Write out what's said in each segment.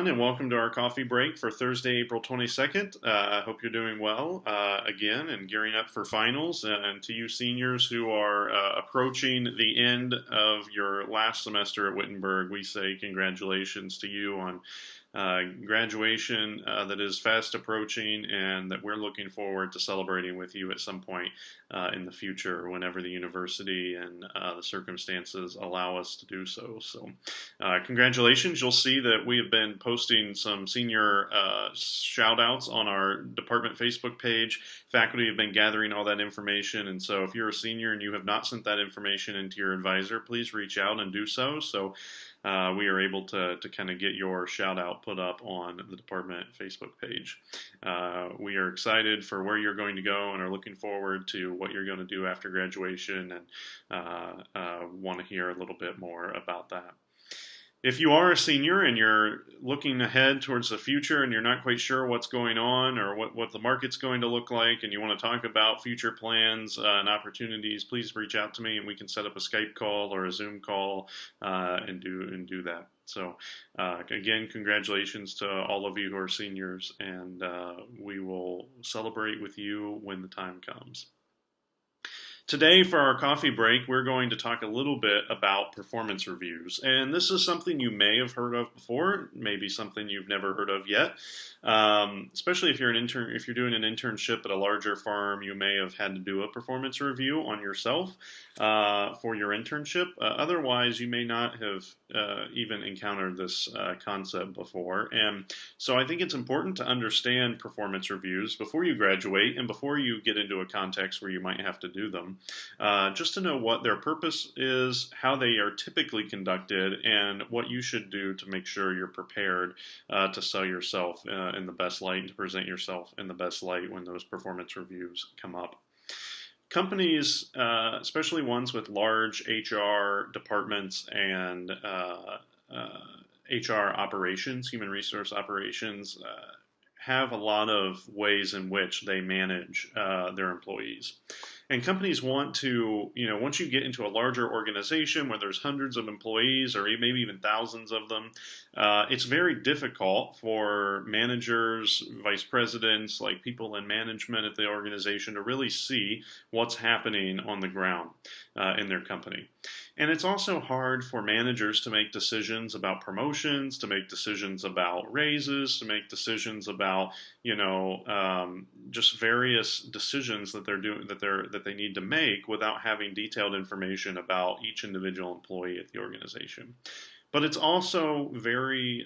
everyone, and welcome to our coffee break for Thursday, April 22nd. I hope you're doing well again and gearing up for finals. And to you seniors who are approaching the end of your last semester at Wittenberg, we say congratulations to you on graduation that is fast approaching and that we're looking forward to celebrating with you at some point in the future whenever the university and the circumstances allow us to do so. So congratulations. You'll see that we have been posting some senior shout outs on our department Facebook page. Faculty have been gathering all that information, and so if you're a senior and you have not sent that information into your advisor, please reach out and do so. So we are able to kind of get your shout out put up on the department Facebook page. We are excited for where you're going to go and are looking forward to what you're going to do after graduation and want to hear a little bit more about that. If you are a senior and you're looking ahead towards the future and you're not quite sure what's going on or what the market's going to look like and you want to talk about future plans and opportunities, please reach out to me and we can set up a Skype call or a Zoom call and do that. So again, congratulations to all of you who are seniors, and we will celebrate with you when the time comes. Today, for our coffee break, we're going to talk a little bit about performance reviews. And this is something you may have heard of before, maybe something you've never heard of yet. Especially if you're an intern, if you're doing an internship at a larger firm, you may have had to do a performance review on yourself for your internship. Otherwise, you may not have even encountered this concept before. And so I think it's important to understand performance reviews before you graduate and before you get into a context where you might have to do them. Just to know what their purpose is, how they are typically conducted, and what you should do to make sure you're prepared to sell yourself in the best light and to present yourself in the best light when those performance reviews come up. Companies, especially ones with large HR departments and HR operations, human resource operations, have a lot of ways in which they manage their employees. And companies want to, once you get into a larger organization where there's hundreds of employees or maybe even thousands of them, it's very difficult for managers, vice presidents, like people in management at the organization to really see what's happening on the ground in their company. And it's also hard for managers to make decisions about promotions, to make decisions about raises, to make decisions about, just various decisions that they're doing that they need to make without having detailed information about each individual employee at the organization. But it's also very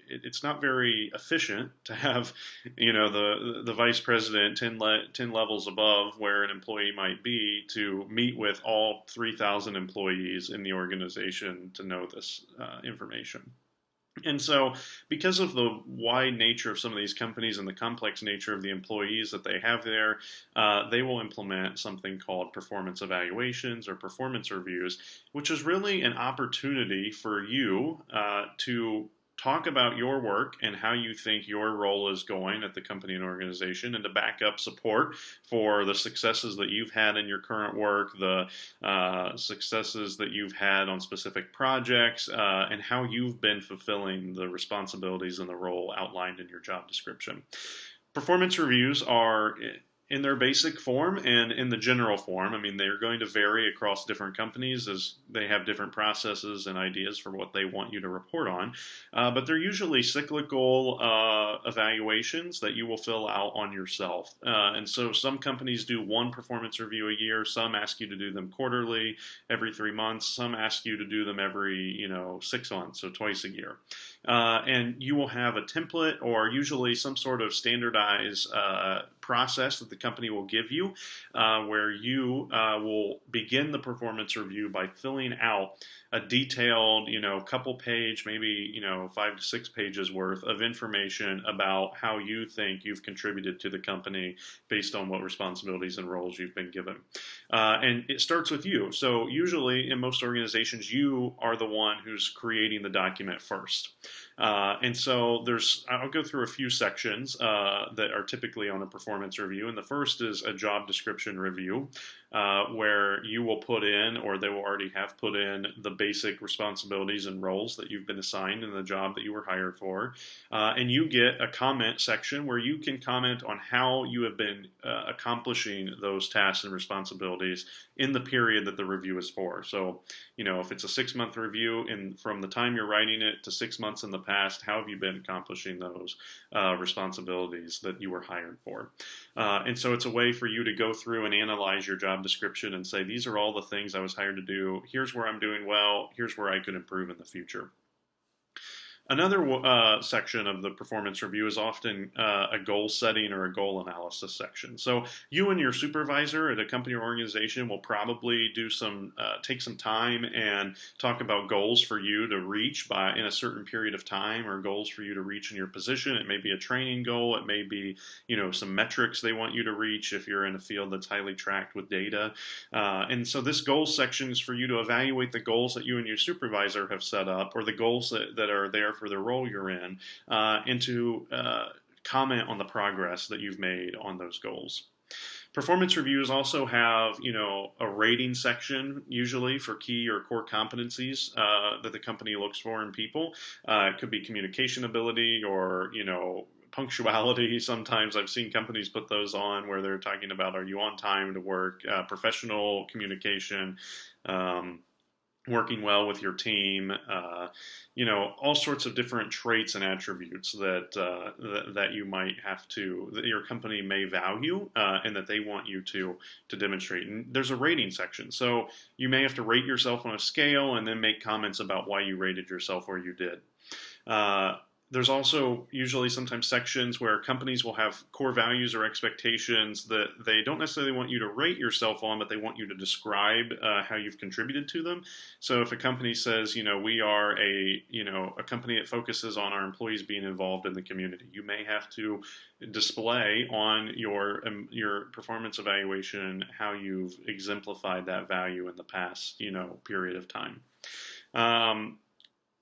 it's not very efficient to have, the vice president 10 levels above where an employee might be to meet with all 3,000 employees in the organization to know this information. And so because of the wide nature of some of these companies and the complex nature of the employees that they have there, they will implement something called performance evaluations or performance reviews, which is really an opportunity for you to talk about your work and how you think your role is going at the company and organization, and to back up support for the successes that you've had in your current work, the successes that you've had on specific projects, and how you've been fulfilling the responsibilities and the role outlined in your job description. Performance reviews are in their basic form and in the general form. I mean, they're going to vary across different companies as they have different processes and ideas for what they want you to report on. But they're usually cyclical evaluations that you will fill out on yourself. And so some companies do one performance review a year. Some ask you to do them quarterly, every 3 months. Some ask you to do them every, 6 months, so twice a year. And you will have a template or usually some sort of standardized process that the company will give you where you will begin the performance review by filling out a detailed, couple page, maybe, 5 to 6 pages worth of information about how you think you've contributed to the company based on what responsibilities and roles you've been given. And it starts with you. So usually in most organizations, you are the one who's creating the document first. And so I'll go through a few sections that are typically on a performance review. And the first is a job description review, where you will put in, or they will already have put in, the basic responsibilities and roles that you've been assigned in the job that you were hired for. And you get a comment section where you can comment on how you have been accomplishing those tasks and responsibilities in the period that the review is for. So, if it's a 6-month review, and from the time you're writing it to 6 months in the past, how have you been accomplishing those responsibilities that you were hired for? And so it's a way for you to go through and analyze your job description and say, these are all the things I was hired to do. Here's where I'm doing well. Here's where I could improve in the future. Another section of the performance review is often a goal setting or a goal analysis section. So you and your supervisor at a company or organization will probably take some time and talk about goals for you to reach in a certain period of time, or goals for you to reach in your position. It may be a training goal. It may be some metrics they want you to reach if you're in a field that's highly tracked with data. And so this goals section is for you to evaluate the goals that you and your supervisor have set up, or the goals that are there for the role you're in, and to comment on the progress that you've made on those goals. Performance reviews also have, a rating section, usually for key or core competencies that the company looks for in people. It could be communication ability, or, punctuality. Sometimes I've seen companies put those on where they're talking about, are you on time to work, professional communication, working well with your team, all sorts of different traits and attributes that you might that your company may value, and that they want you to demonstrate. And there's a rating section, so you may have to rate yourself on a scale and then make comments about why you rated yourself where you did. There's also usually sometimes sections where companies will have core values or expectations that they don't necessarily want you to rate yourself on, but they want you to describe how you've contributed to them. So if a company says, we are a company that focuses on our employees being involved in the community, you may have to display on your performance evaluation how you've exemplified that value in the past, period of time.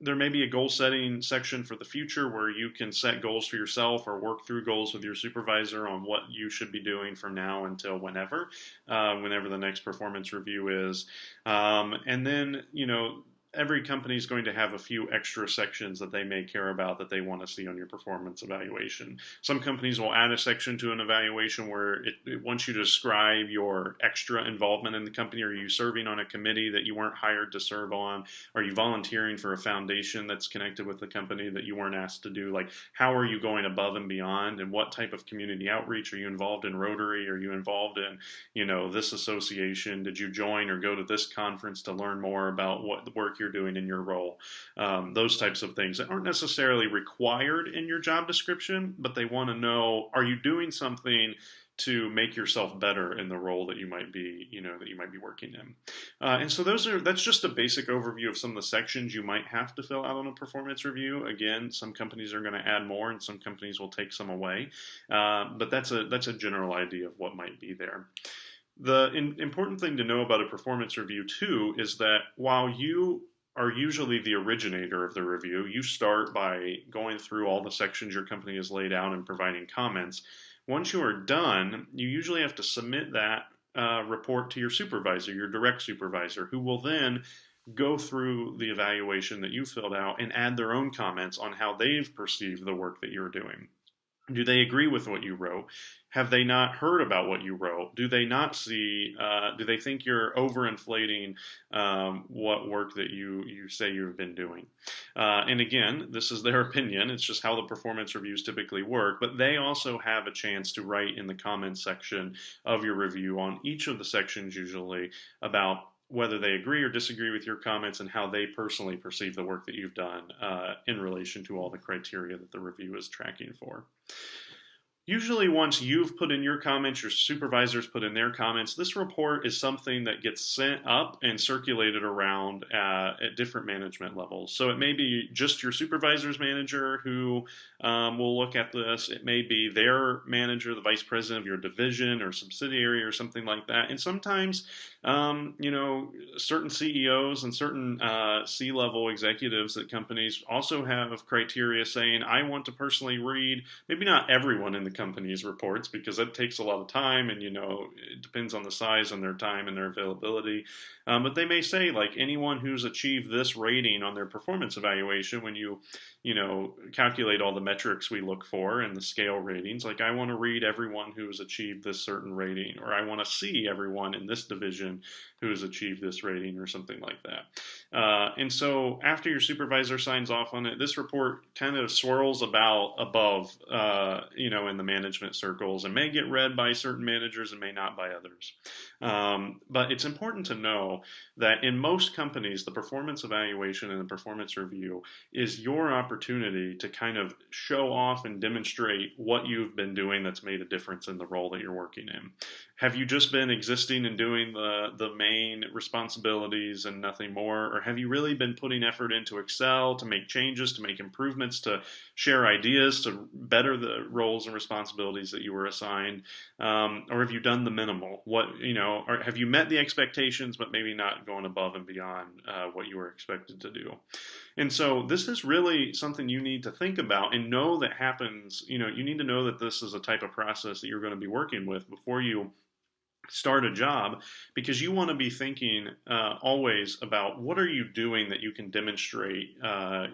There may be a goal setting section for the future where you can set goals for yourself or work through goals with your supervisor on what you should be doing from now until whenever the next performance review is. And then, every company is going to have a few extra sections that they may care about that they want to see on your performance evaluation. Some companies will add a section to an evaluation where it wants you to describe your extra involvement in the company. Are you serving on a committee that you weren't hired to serve on? Are you volunteering for a foundation that's connected with the company that you weren't asked to do? Like, how are you going above and beyond? And what type of community outreach? Are you involved in Rotary? Are you involved in, this association? Did you join or go to this conference to learn more about what the work you're doing in your role? Those types of things that aren't necessarily required in your job description, but they want to know, are you doing something to make yourself better in the role that you might be, working in? And so that's just a basic overview of some of the sections you might have to fill out on a performance review. Again, some companies are going to add more and some companies will take some away. But that's a general idea of what might be there. The important thing to know about a performance review too is that while you are usually the originator of the review, you start by going through all the sections your company has laid out and providing comments. Once you are done, you usually have to submit that report to your supervisor, your direct supervisor, who will then go through the evaluation that you filled out and add their own comments on how they've perceived the work that you're doing. Do they agree with what you wrote? Have they not heard about what you wrote? Do they not see, do they think you're overinflating what work that you say you've been doing? And again, this is their opinion. It's just how the performance reviews typically work. But they also have a chance to write in the comments section of your review on each of the sections usually about whether they agree or disagree with your comments and how they personally perceive the work that you've done in relation to all the criteria that the review is tracking for. Usually, once you've put in your comments, your supervisors put in their comments, this report is something that gets sent up and circulated around at different management levels. So it may be just your supervisor's manager who will look at this. It may be their manager, the vice president of your division or subsidiary or something like that. And sometimes, certain CEOs and certain C-level executives at companies also have criteria saying, I want to personally read, maybe not everyone in the company's reports, because that takes a lot of time, and it depends on the size and their time and their availability. But they may say, like, anyone who's achieved this rating on their performance evaluation, when you calculate all the metrics we look for and the scale ratings, like, I want to read everyone who has achieved this certain rating, or I want to see everyone in this division who has achieved this rating, or something like that. And so after your supervisor signs off on it, this report kind of swirls about above, in the management circles, and may get read by certain managers and may not by others. But it's important to know that in most companies, the performance evaluation and the performance review is your opportunity to kind of show off and demonstrate what you've been doing that's made a difference in the role that you're working in. Have you just been existing and doing the main responsibilities and nothing more? Or have you really been putting effort into excel, to make changes, to make improvements, to share ideas, to better the roles and responsibilities that you were assigned? Or have you done the minimal? Or have you met the expectations, but maybe not going above and beyond what you were expected to do? And so this is really something you need to think about and know that happens. You need to know that this is a type of process that you're going to be working with before you start a job, because you want to be thinking always about what are you doing that you can demonstrate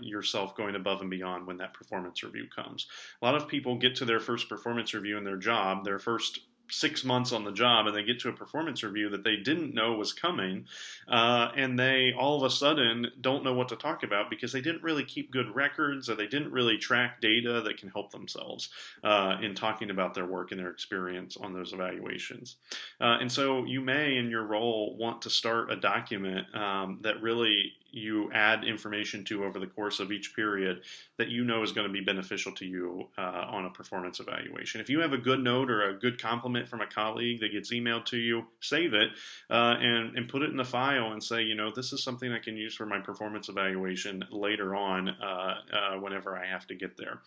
yourself going above and beyond when that performance review comes. A lot of people get to their first performance review in their job, their first 6 months on the job, and they get to a performance review that they didn't know was coming, and they all of a sudden don't know what to talk about because they didn't really keep good records, or they didn't really track data that can help themselves in talking about their work and their experience on those evaluations. And so you may, in your role, want to start a document that really you add information to over the course of each period that you know is going to be beneficial to you on a performance evaluation. If you have a good note or a good compliment from a colleague that gets emailed to you, save it and put it in the file and say, this is something I can use for my performance evaluation later on whenever I have to get there.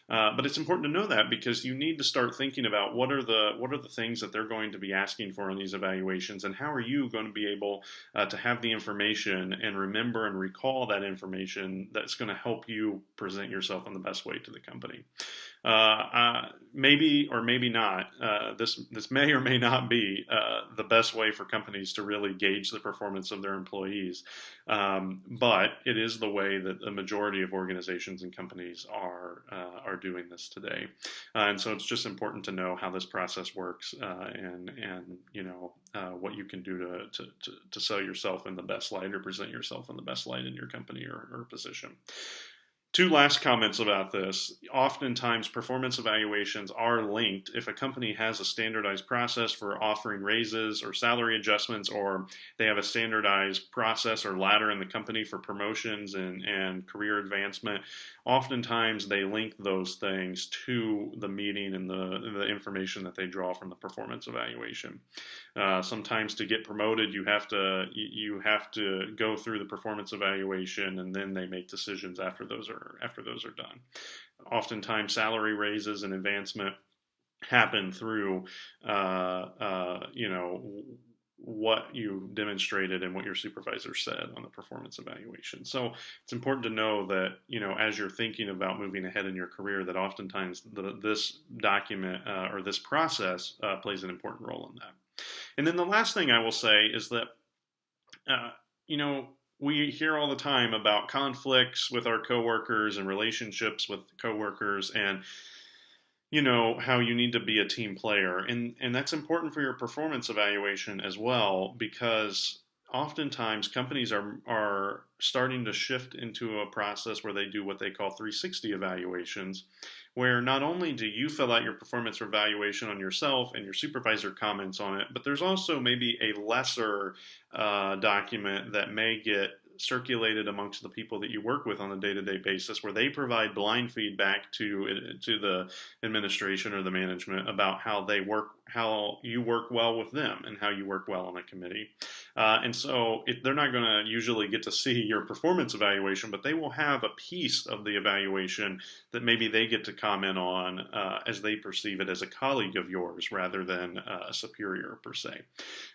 But it's important to know that, because you need to start thinking about what are the things that they're going to be asking for in these evaluations, and how are you going to be able to have the information and remember and recall that information that's going to help you present yourself in the best way to the company. Maybe or maybe not. This may or may not be the best way for companies to really gauge the performance of their employees, but it is the way that the majority of organizations and companies are doing this today. And so it's just important to know how this process works and what you can do to sell yourself in the best light, or present yourself in the best light in your company or position. Two last comments about this. Oftentimes, performance evaluations are linked. If a company has a standardized process for offering raises or salary adjustments, or they have a standardized process or ladder in the company for promotions and career advancement, oftentimes they link those things to the meeting and the information that they draw from the performance evaluation. Sometimes to get promoted, you have to go through the performance evaluation, and then they make decisions after those are done. Oftentimes, salary raises and advancement happen through what you demonstrated and what your supervisor said on the performance evaluation. So it's important to know that, as you're thinking about moving ahead in your career, that oftentimes this document or this process plays an important role in that. And then the last thing I will say is that, we hear all the time about conflicts with our coworkers and relationships with coworkers, and how you need to be a team player, and that's important for your performance evaluation as well, because oftentimes companies are starting to shift into a process where they do what they call 360 evaluations, where not only do you fill out your performance evaluation on yourself and your supervisor comments on it, but there's also maybe a lesser document that may get circulated amongst the people that you work with on a day-to-day basis, where they provide blind feedback to the administration or the management about how they work, how you work well with them, and how you work well on a committee. And so they're not going to usually get to see your performance evaluation, but they will have a piece of the evaluation that maybe they get to comment on as they perceive it as a colleague of yours rather than a superior per se.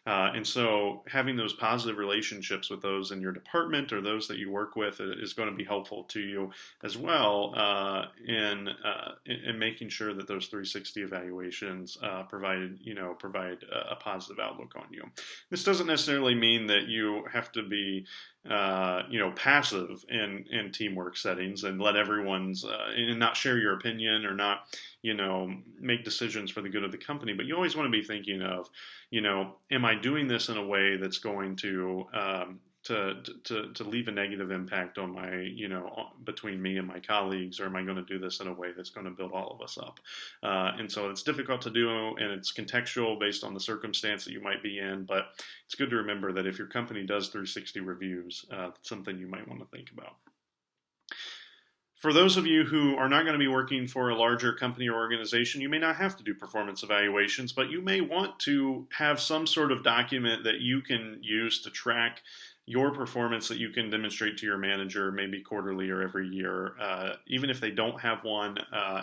And so having those positive relationships with those in your department or those that you work with is going to be helpful to you as well in making sure that those 360 evaluations provide a positive outlook on you. This doesn't necessarily mean that you have to be passive in teamwork settings and let everyone's and not share your opinion or not make decisions for the good of the company. But you always want to be thinking of, am I doing this in a way that's going to leave a negative impact on my, between me and my colleagues, or am I going to do this in a way that's going to build all of us up? And so it's difficult to do, and it's contextual based on the circumstance that you might be in, but it's good to remember that if your company does 360 reviews, it's something you might want to think about. For those of you who are not going to be working for a larger company or organization, you may not have to do performance evaluations, but you may want to have some sort of document that you can use to track your performance that you can demonstrate to your manager, maybe quarterly or every year. Even if they don't have one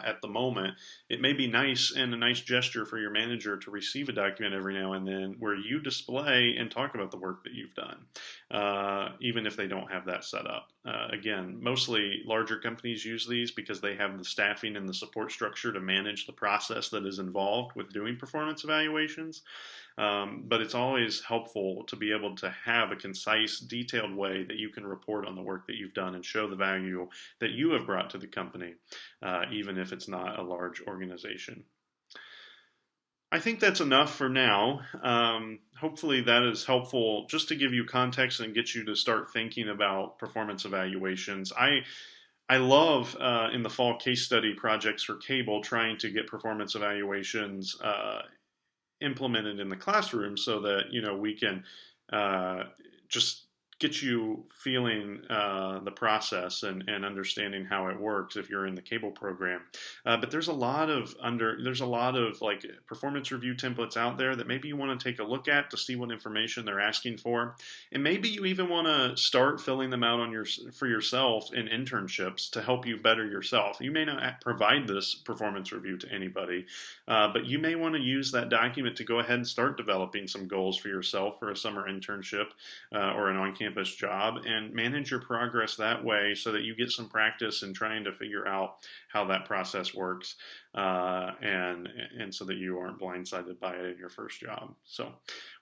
at the moment, it may be nice and a nice gesture for your manager to receive a document every now and then where you display and talk about the work that you've done, even if they don't have that set up. Again, mostly larger companies use these because they have the staffing and the support structure to manage the process that is involved with doing performance evaluations. But it's always helpful to be able to have a concise, detailed way that you can report on the work that you've done and show the value that you have brought to the company, even if it's not a large organization. I think that's enough for now. Hopefully that is helpful just to give you context and get you to start thinking about performance evaluations. I love in the fall case study projects for cable trying to get performance evaluations implemented in the classroom so that we can just get you feeling the process and understanding how it works if you're in the cable program. But there's a lot of like performance review templates out there that maybe you want to take a look at to see what information they're asking for. And maybe you even want to start filling them out for yourself in internships to help you better yourself. You may not provide this performance review to anybody, but you may want to use that document to go ahead and start developing some goals for yourself for a summer internship or an on-campus job, and manage your progress that way so that you get some practice in trying to figure out how that process works, and so that you aren't blindsided by it in your first job. So,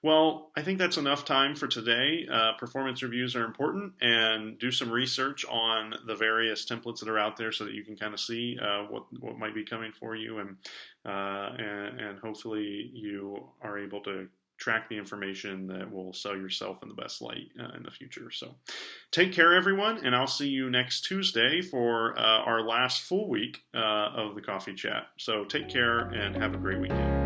well, I think that's enough time for today. Performance reviews are important, and do some research on the various templates that are out there so that you can kind of see what might be coming for you, and hopefully you are able to track the information that will sell yourself in the best light in the future. So take care, everyone, and I'll see you next Tuesday for our last full week of the Coffee Chat. So take care and have a great weekend.